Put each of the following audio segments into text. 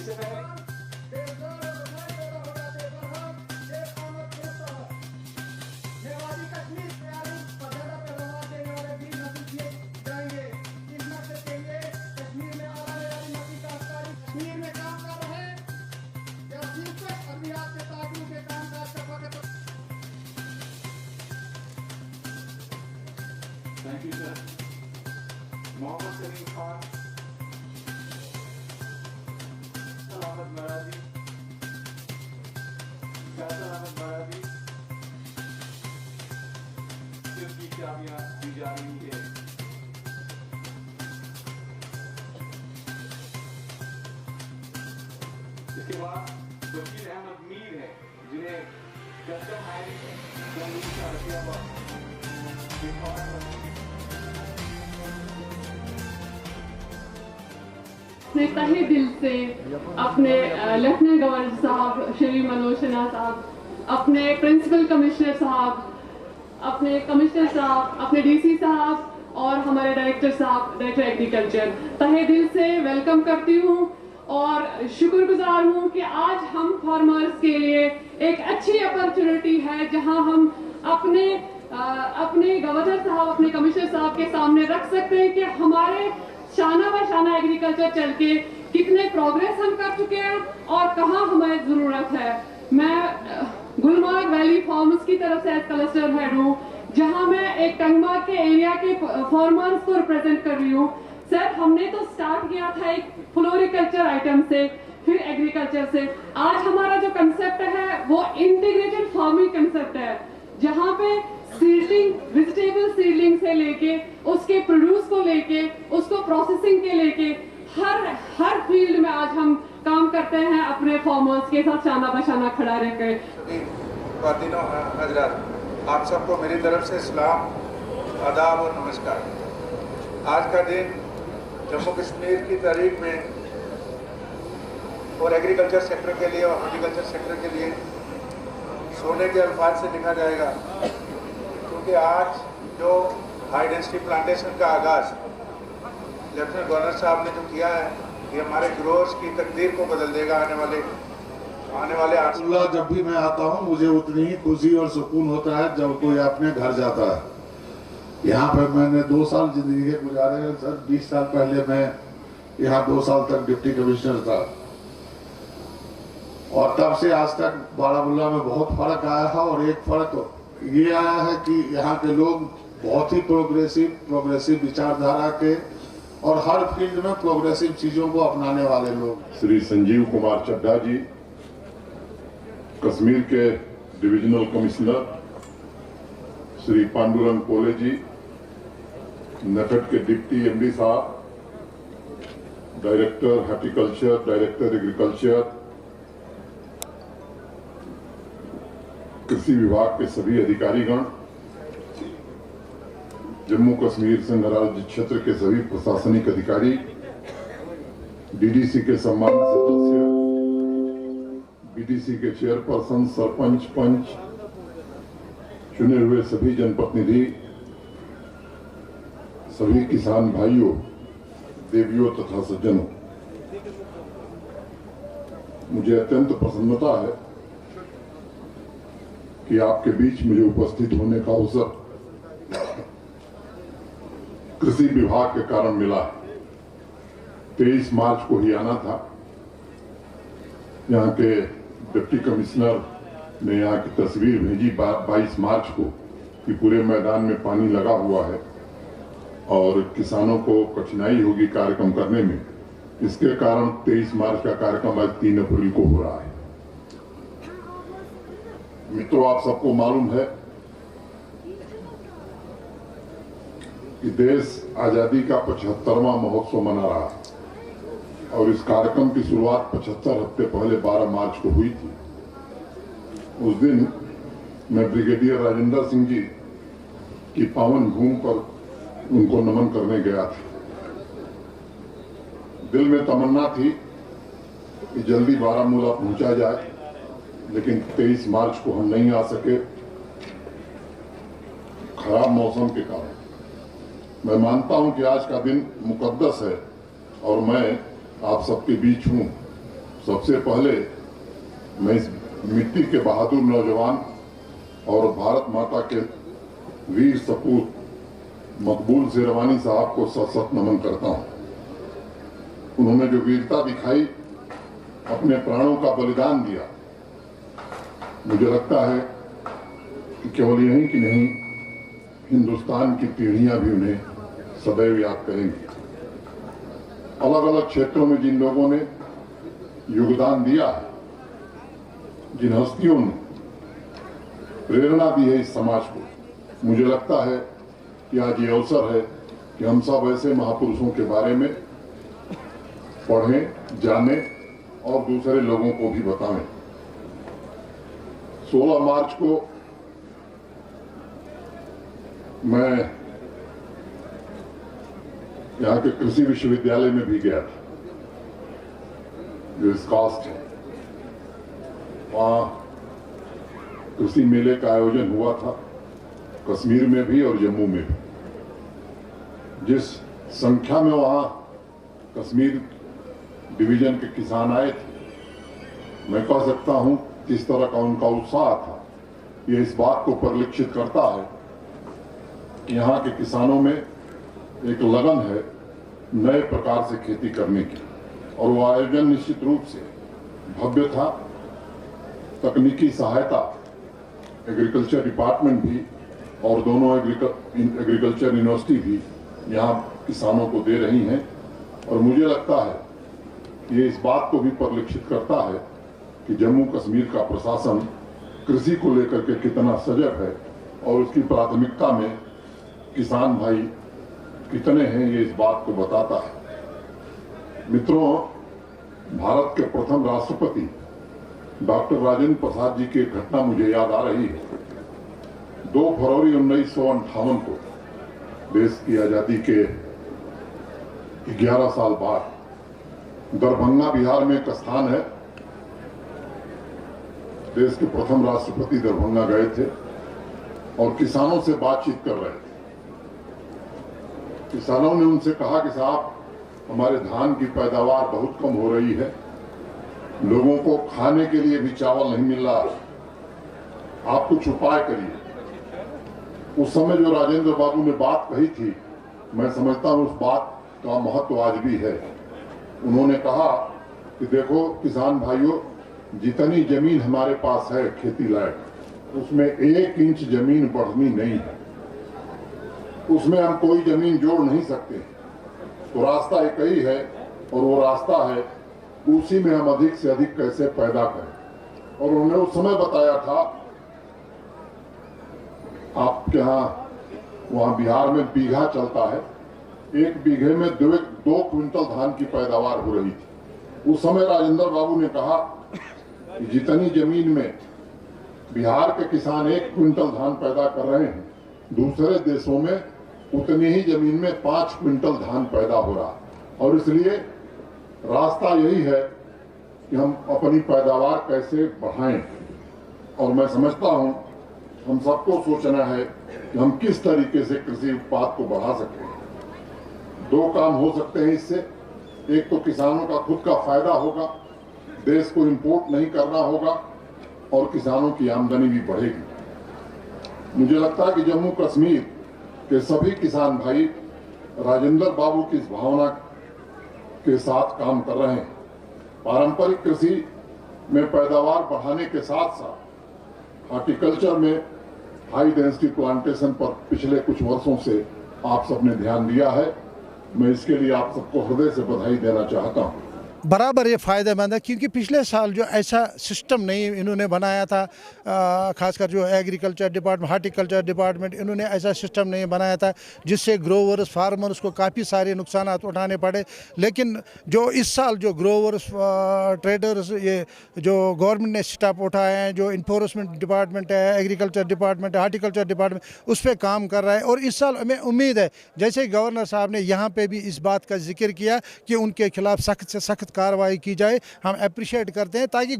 इससे पहले thank you sir. Mohammad Salim Khan, Ahmed Maradi, Faisal Ahmed Maradi, की चाबियां दी जा रही है। इसके बाद बशीर अहमद मीर है, जिन्हें कस्टम हायरिंग का रखिया हुआ तहे दिल से अपने लेफ्टिनेंट गवर्नर साहब श्री मनोज सिन्हा साहब, अपने प्रिंसिपल कमिश्नर साहब, अपने कमिश्नर साहब, अपने डीसी साहब और हमारे डायरेक्टर साहब, डायरेक्टर एग्रीकल्चर, तहे दिल से वेलकम करती हूँ और शुक्रगुजार हूँ कि आज हम फार्मर्स के लिए एक अच्छी अपॉर्चुनिटी है जहाँ हम अपने गवर्नर साहब, अपने कमिश्नर साहब के सामने रख सकते हैं कि हमारे शाना व शाना एग्रीकल्चर चल के कितने प्रोग्रेस हम कर चुके हैं और कहाँ हमें जरूरत है। मैं गुलमर्ग वैली फार्मर्स की तरफ से क्लस्टर हेड हूँ, जहाँ मैं एक टंगमार्ग के एरिया के फार्मर्स को रिप्रेजेंट कर रही हूँ। सर, हमने तो स्टार्ट किया था एक फ्लोरिकल्चर आइटम से, फिर एग्रीकल्चर से। आज हमारा जो कंसेप्ट है वो इंटीग्रेटेड फार्मिंग कंसेप्ट है, जहाँ पे सीडलिंग, वेजिटेबल सीडलिंग से लेके उसके प्रोड्यूस को लेके उसको प्रोसेसिंग के लेके हर फील्ड में आज हम काम करते हैं अपने फार्मर्स के साथ शाना बशाना खड़ा रहकर। खातिनों हजरात, आप सबको मेरी तरफ से सलाम, आदाब और नमस्कार। आज का दिन जम्मू कश्मीर की तारीख में और एग्रीकल्चर सेक्टर के लिए और हॉर्टिकल्चर सेक्टर के लिए सोने के अल्फाज से लिखा जाएगा, क्योंकि आज जो हाई डेंसिटी प्लांटेशन का आगाज़ लेफ्टिनेंट गवर्नर साहब ने जो किया है, ये हमारे ग्रोअर्स की तकदीर को बदल देगा। आने वाले अल्लाह, जब भी मैं आता हूँ मुझे उतनी ही खुशी और सुकून होता है जब कोई अपने घर जाता है। यहाँ पर मैंने 2 साल जिंदगी के गुजारे हैं सर। 20 साल पहले मैं यहाँ 2 साल तक डिप्टी कमिश्नर था और तब से आज तक बारामूला में बहुत फर्क आया है। और एक फर्क ये आया है कि यहाँ के लोग बहुत ही प्रोग्रेसिव विचारधारा के और हर फील्ड में प्रोग्रेसिव चीजों को अपनाने वाले लोग। श्री संजीव कुमार चड्ढा जी, कश्मीर के डिविजनल कमिश्नर, श्री पांडुरंग कोले जी, नेफेड के डिप्टी एमडी साहब, डायरेक्टर हॉर्टिकल्चर, डायरेक्टर एग्रीकल्चर, कृषि विभाग के सभी अधिकारीगण, जम्मू कश्मीर संघ राज्य क्षेत्र के सभी प्रशासनिक अधिकारी, डीडीसी के सम्मानित सदस्य, बीडीसी के चेयरपर्सन, सरपंच, पंच, चुने हुए सभी जनप्रतिनिधि, सभी किसान भाइयों, देवियों तथा सज्जनों, मुझे अत्यंत प्रसन्नता है कि आपके बीच मुझे उपस्थित होने का अवसर कृषि विभाग के कारण मिला है। 23 मार्च को ही आना था। यहाँ के डिप्टी कमिश्नर ने यहाँ की तस्वीर भेजी 22 मार्च को कि पूरे मैदान में पानी लगा हुआ है और किसानों को कठिनाई होगी कार्यक्रम करने में। इसके कारण 23 मार्च का कार्यक्रम आज 3 अप्रैल को हो रहा है। मित्रों, आप सबको मालूम है कि देश आजादी का 75वां महोत्सव मना रहा है और इस कार्यक्रम की शुरुआत 75 हफ्ते पहले 12 मार्च को हुई थी। उस दिन मैं ब्रिगेडियर राजेंद्र सिंह जी की पावन भूमि पर उनको नमन करने गया था। दिल में तमन्ना थी कि जल्दी बारामूला पहुंचा जाए, लेकिन 23 मार्च को हम नहीं आ सके खराब मौसम के कारण। मैं मानता हूं कि आज का दिन मुकद्दस है और मैं आप सबके बीच हूं, सबसे पहले मैं इस मिट्टी के बहादुर नौजवान और भारत माता के वीर सपूत मकबूल शेरवानी साहब को सत नमन करता हूं। उन्होंने जो वीरता दिखाई, अपने प्राणों का बलिदान दिया, मुझे लगता है कि केवल यहीं की नहीं, हिंदुस्तान की पीढ़ियां भी उन्हें सदैव याद करेंगी। अलग अलग क्षेत्रों में जिन लोगों ने योगदान दिया है, जिन हस्तियों ने प्रेरणा दी है इस समाज को, मुझे लगता है कि आज ये अवसर है कि हम सब ऐसे महापुरुषों के बारे में पढ़ें, जानें और दूसरे लोगों को भी बताएं। 16 मार्च को मैं यहाँ के कृषि विश्वविद्यालय में भी गया था, जो स्कास्ट है। वहाँ कृषि मेले का आयोजन हुआ था, कश्मीर में भी और जम्मू में भी। जिस संख्या में वहाँ कश्मीर डिवीजन के किसान आए थे, मैं कह सकता हूँ किस तरह का उनका उत्साह था। ये इस बात को परिलक्षित करता है कि यहाँ के किसानों में एक लगन है नए प्रकार से खेती करने की, और वो आयोजन निश्चित रूप से भव्य था। तकनीकी सहायता एग्रीकल्चर डिपार्टमेंट भी और दोनों एग्रीकल्चर यूनिवर्सिटी भी यहाँ किसानों को दे रही हैं, और मुझे लगता है ये इस बात को भी परिलक्षित करता है कि जम्मू कश्मीर का प्रशासन कृषि को लेकर के कितना सजग है और उसकी प्राथमिकता में किसान भाई कितने हैं, ये इस बात को बताता है। मित्रों, भारत के प्रथम राष्ट्रपति डॉक्टर राजेंद्र प्रसाद जी की एक घटना मुझे याद आ रही है। 2 फरवरी 1958 को देश की आजादी के 11 साल बाद दरभंगा बिहार में एक स्थान है। देश के प्रथम राष्ट्रपति दरभंगा गए थे और किसानों से बातचीत कर रहे थे। किसानों ने उनसे कहा कि साहब, हमारे धान की पैदावार बहुत कम हो रही है, लोगों को खाने के लिए भी चावल नहीं मिल रहा, आप कुछ उपाय करिए। उस समय जो राजेंद्र बाबू ने बात कही थी, मैं समझता हूं उस बात का महत्व आज भी है। उन्होंने कहा कि देखो किसान भाइयों, जितनी जमीन हमारे पास है खेती लायक, उसमें 1 इंच जमीन बढ़नी नहीं है, उसमें हम कोई जमीन जोड़ नहीं सकते। तो रास्ता एक ही है, और वो रास्ता है उसी में हम अधिक से अधिक कैसे पैदा करें। और उन्होंने उस समय बताया था, आपके यहाँ वहाँ बिहार में बीघा चलता है, 1 बीघे में 2 क्विंटल धान की पैदावार हो रही थी। उस समय राजेंद्र बाबू ने कहा कि जितनी जमीन में बिहार के किसान 1 क्विंटल धान पैदा कर रहे हैं, दूसरे देशों में उतनी ही जमीन में 5 क्विंटल धान पैदा हो रहा है। और इसलिए रास्ता यही है कि हम अपनी पैदावार कैसे बढ़ाएं। और मैं समझता हूं हम सबको सोचना है कि हम किस तरीके से कृषि उत्पाद को बढ़ा सकते हैं। 2 काम हो सकते हैं इससे। एक तो किसानों का खुद का फायदा होगा, देश को इंपोर्ट नहीं करना होगा, और किसानों की आमदनी भी बढ़ेगी। मुझे लगता है कि जम्मू कश्मीर के सभी किसान भाई राजेंद्र बाबू की इस भावना के साथ काम कर रहे हैं। पारंपरिक कृषि में पैदावार बढ़ाने के साथ साथ हॉर्टिकल्चर में हाई डेंसिटी प्लांटेशन पर पिछले कुछ वर्षों से आप सबने ध्यान दिया है। मैं इसके लिए आप सबको हृदय से बधाई देना चाहता हूँ। बराबर ये फ़ायदेमंद है, क्योंकि पिछले साल जो ऐसा सिस्टम नहीं इन्होंने बनाया था, खासकर जो एग्रीकल्चर डिपार्टमेंट, हार्टिकल्चर डिपार्टमेंट, इन्होंने ऐसा सिस्टम नहीं बनाया था जिससे ग्रोवर्स, फार्मर्स को काफ़ी सारे नुकसान उठाने पड़े। लेकिन जो इस साल जो ग्रोवर्स, ट्रेडर्स, ये जो गवर्नमेंट ने स्टेप उठाए हैं, जो इन्फोर्समेंट डिपार्टमेंट है, एग्रीकल्चर डिपार्टमेंट है, हार्टिकल्चर डिपार्टमेंट, उस पर काम कर रहा है। और इस साल हमें उम्मीद है, जैसे गवर्नर साहब ने यहाँ पर भी इस बात का जिक्र किया कि उनके खिलाफ सख्त से सख्त सख्त कार्रवाई की जाए। हम अप्रिशिएट करते हैं ताकि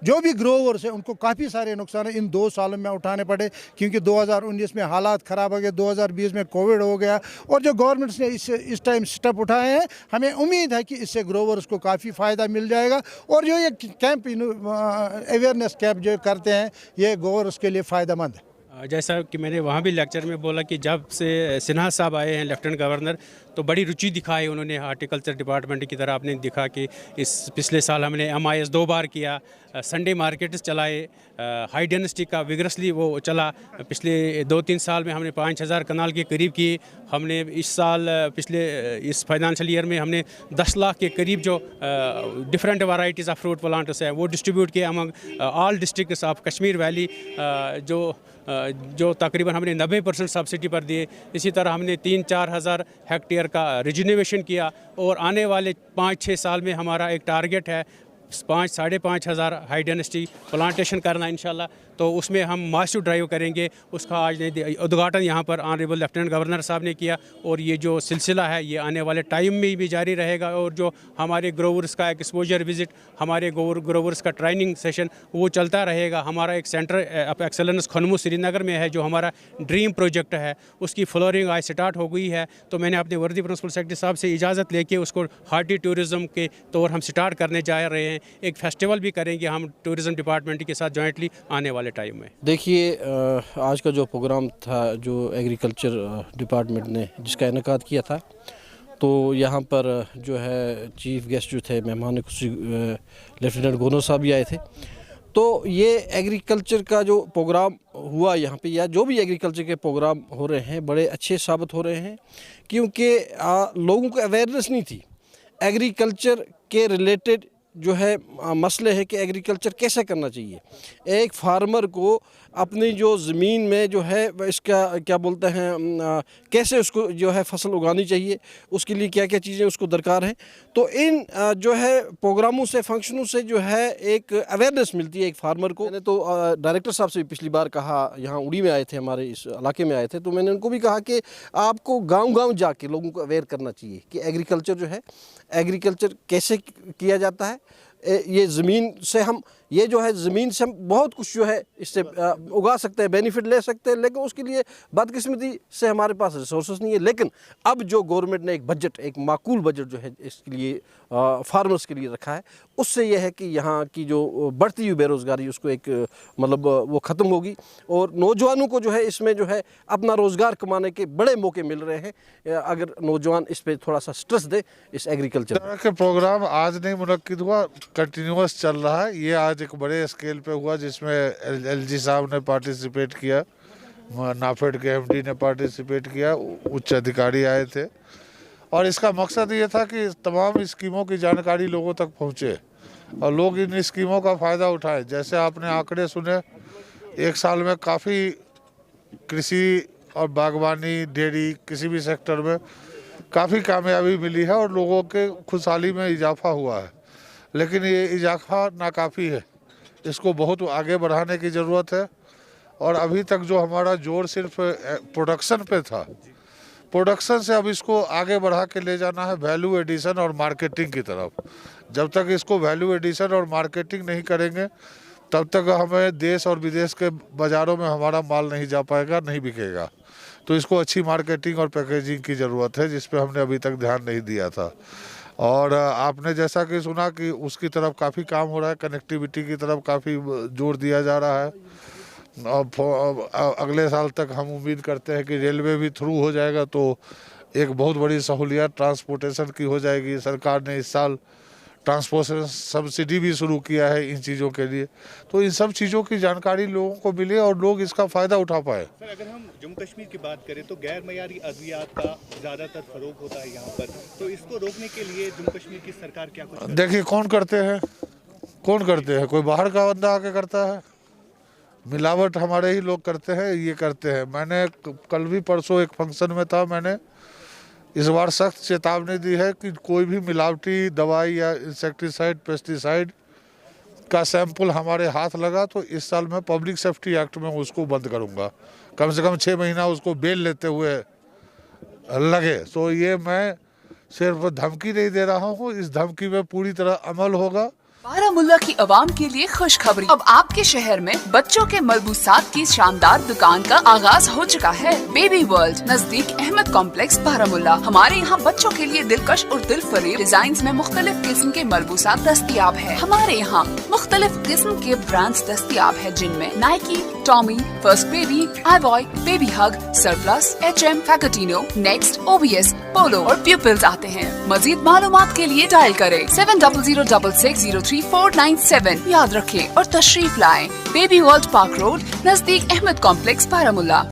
जो भी ग्रोवर्स हैं उनको काफ़ी सारे नुकसान इन 2 सालों में उठाने पड़े, क्योंकि 2019 में हालात ख़राब हो गए, 2020 में कोविड हो गया, और जो गवर्नमेंट्स ने इस टाइम स्टेप उठाए हैं, हमें उम्मीद है कि इससे ग्रोवर्स को काफ़ी फ़ायदा मिल जाएगा। और जो ये कैंप अवेयरनेस कैंप जो करते हैं ये ग्रोवर्स के लिए फ़ायदेमंद है। जैसा कि मैंने वहाँ भी लेक्चर में बोला कि जब से सिन्हा साहब आए हैं लेफ्टिनेंट गवर्नर, तो बड़ी रुचि दिखाई उन्होंने हार्टिकल्चर डिपार्टमेंट की तरह। आपने दिखा कि इस पिछले साल हमने MIS 2 बार किया, संडे मार्केट्स चलाए, हाई डेंसिटी का विगरसली वो चला। पिछले 2-3 साल में हमने 5000 कनाल के करीब किए। हमने इस साल इस फाइनेंशियल ईयर में हमने 10 लाख के करीब जो different varieties of fruit plants हैं वो डिस्ट्रीब्यूट किए among all districts of Kashmir valley, जो तकरीबन हमने 90% सब्सिडी पर दिए। इसी तरह हमने 3-4 हज़ार हेक्टेयर का रिजर्वेशन किया, और आने वाले 5-6 साल में हमारा एक टारगेट है 5-5.5 हज़ार हाई डेंसिटी प्लांटेशन करना इंशाल्लाह। तो उसमें हम मास्टर ड्राइव करेंगे। उसका आज उद्घाटन यहाँ पर ऑनरेबल लेफ्टिनेंट गवर्नर साहब ने किया, और ये जो सिलसिला है ये आने वाले टाइम में भी जारी रहेगा। और जो हमारे ग्रोवर्स का एक्सपोजर विज़िट, हमारे ग्रोवर्स का ट्रेनिंग सेशन वो चलता रहेगा। हमारा एक सेंटर ऑफ एक्सेलेंस खनमू श्रीनगर में है, जो हमारा ड्रीम प्रोजेक्ट है, उसकी फ्लोरिंग आज स्टार्ट हो गई है। तो मैंने अपने वर्दी प्रिंसिपल सेक्रेटरी साहब से इजाज़त लेके उसको हार्टी टूरिज़म के तौर हम स्टार्ट करने जा रहे हैं। एक फेस्टिवल भी करेंगे हम टूरिज़म डिपार्टमेंट के साथ जॉइंटली आने वाले टाइम में। देखिए, आज का जो प्रोग्राम था जो एग्रीकल्चर डिपार्टमेंट ने जिसका इनेकाद किया था, तो यहाँ पर जो है चीफ गेस्ट जो थे, मेहमान खुशी लेफ्टिनेंट गवर्नर साहब भी आए थे। तो ये एग्रीकल्चर का जो प्रोग्राम हुआ यहाँ पे, या जो भी एग्रीकल्चर के प्रोग्राम हो रहे हैं, बड़े अच्छे साबित हो रहे हैं, क्योंकि लोगों को अवेयरनेस नहीं थी एग्रीकल्चर के रिलेटेड। जो है मसले है कि एग्रीकल्चर कैसे करना चाहिए, एक फार्मर को अपनी जो ज़मीन में जो है इसका क्या बोलते हैं, कैसे उसको जो है फसल उगानी चाहिए, उसके लिए क्या क्या चीज़ें उसको दरकार है। तो इन जो है प्रोग्रामों से, फंक्शनों से जो है एक अवेयरनेस मिलती है एक फार्मर को। मैंने तो डायरेक्टर साहब से भी पिछली बार कहा, यहाँ उड़ी में आए थे, हमारे इस इलाके में आए थे, तो मैंने उनको भी कहा कि आपको गाँव-गाँव जाके लोगों को अवेयर करना चाहिए कि एग्रीकल्चर जो है, एग्रीकल्चर कैसे किया जाता है। ये ज़मीन से हम बहुत कुछ जो है इससे उगा सकते हैं, बेनिफिट ले सकते हैं, लेकिन उसके लिए बदकिस्मती से हमारे पास रिसोर्सेज नहीं है। लेकिन अब जो गवर्नमेंट ने एक बजट, एक माकूल बजट जो है इसके लिए फार्मर्स के लिए रखा है, उससे यह है कि यहाँ की जो बढ़ती हुई बेरोज़गारी उसको एक मतलब वो ख़त्म होगी, और नौजवानों को जो है इसमें जो है अपना रोज़गार कमाने के बड़े मौके मिल रहे हैं अगर नौजवान इस पर थोड़ा सा स्ट्रेस दे। इस एग्रीकल्चर के प्रोग्राम आज नहीं मुनक्किद हुआ, कंटिन्यूस चल रहा है। ये आज एक बड़े स्केल पे हुआ जिसमें LG साहब ने पार्टिसिपेट किया, नाफेड के MD ने पार्टिसिपेट किया, उच्च अधिकारी आए थे, और इसका मकसद ये था कि तमाम स्कीमों की जानकारी लोगों तक पहुँचे और लोग इन स्कीमों का फ़ायदा उठाएं। जैसे आपने आंकड़े सुने, एक साल में काफ़ी कृषि और बागवानी, डेयरी, किसी भी सेक्टर में काफ़ी कामयाबी मिली है और लोगों के खुशहाली में इजाफा हुआ है। लेकिन ये इजाफा नाकाफ़ी है, इसको बहुत आगे बढ़ाने की ज़रूरत है। और अभी तक जो हमारा जोर सिर्फ प्रोडक्शन पे था, प्रोडक्शन से अब इसको आगे बढ़ा के ले जाना है वैल्यू एडिशन और मार्केटिंग की तरफ। जब तक इसको वैल्यू एडिशन और मार्केटिंग नहीं करेंगे, तब तक हमें देश और विदेश के बाज़ारों में हमारा माल नहीं जा पाएगा, नहीं बिकेगा। तो इसको अच्छी मार्केटिंग और पैकेजिंग की ज़रूरत है, जिस पे हमने अभी तक ध्यान नहीं दिया था। और आपने जैसा कि सुना कि उसकी तरफ काफ़ी काम हो रहा है, कनेक्टिविटी की तरफ काफ़ी जोर दिया जा रहा है। और अगले साल तक हम उम्मीद करते हैं कि रेलवे भी थ्रू हो जाएगा, तो एक बहुत बड़ी सहूलियत ट्रांसपोर्टेशन की हो जाएगी। सरकार ने इस साल ट्रांसपोर्टेशन सब्सिडी भी शुरू किया है इन चीज़ों के लिए। तो इन सब चीज़ों की जानकारी लोगों को मिले और लोग इसका फ़ायदा उठा पाए। सर, अगर हम जम्मू कश्मीर की बात करें तो गैर मयारी अद्वियात का ज़्यादातर फरोग होता है यहाँ पर, तो इसको रोकने के लिए जम्मू कश्मीर की सरकार क्या कुछ देखिए, कौन करते हैं, कोई बाहर का बंदा आके करता है? मिलावट हमारे ही लोग करते हैं, ये करते हैं। मैंने कल भी परसों एक फंक्शन में था, मैंने इस बार सख्त चेतावनी दी है कि कोई भी मिलावटी दवाई या इंसेक्टिसाइड, पेस्टिसाइड का सैंपल हमारे हाथ लगा तो इस साल मैं पब्लिक सेफ्टी एक्ट में उसको बंद करूंगा। कम से कम 6 महीना उसको बेल लेते हुए लगे। तो ये मैं सिर्फ धमकी नहीं दे रहा हूँ, इस धमकी में पूरी तरह अमल होगा। बारामुल्ला की आवाम के लिए खुशखबरी, अब आपके शहर में बच्चों के मलबूसात की शानदार दुकान का आगाज हो चुका है। बेबी वर्ल्ड नजदीक अहमद कॉम्प्लेक्स बारामुल्ला। हमारे यहाँ बच्चों के लिए दिलकश और दिलफरेब डिजाइन में मुख्तलिफ किस्म के मलबूसात दस्तयाब है। हमारे यहाँ मुख्तलिफ किस्म के ब्रांड्स दस्तयाब है, जिनमें नाइकी, टॉमी, फर्स्ट बेबी, आई बॉय, बेबी हग, सरप्लस, HM, फैकटिनो, नेक्स्ट, OBS, पोलो और प्यूपिल्स आते हैं। मजीद मालूमात के लिए डायल करें 7006603497। याद रखें और तशरीफ लाएं। बेबी वर्ल्ड पार्क रोड नजदीक अहमद कॉम्प्लेक्स बारामुल्ला।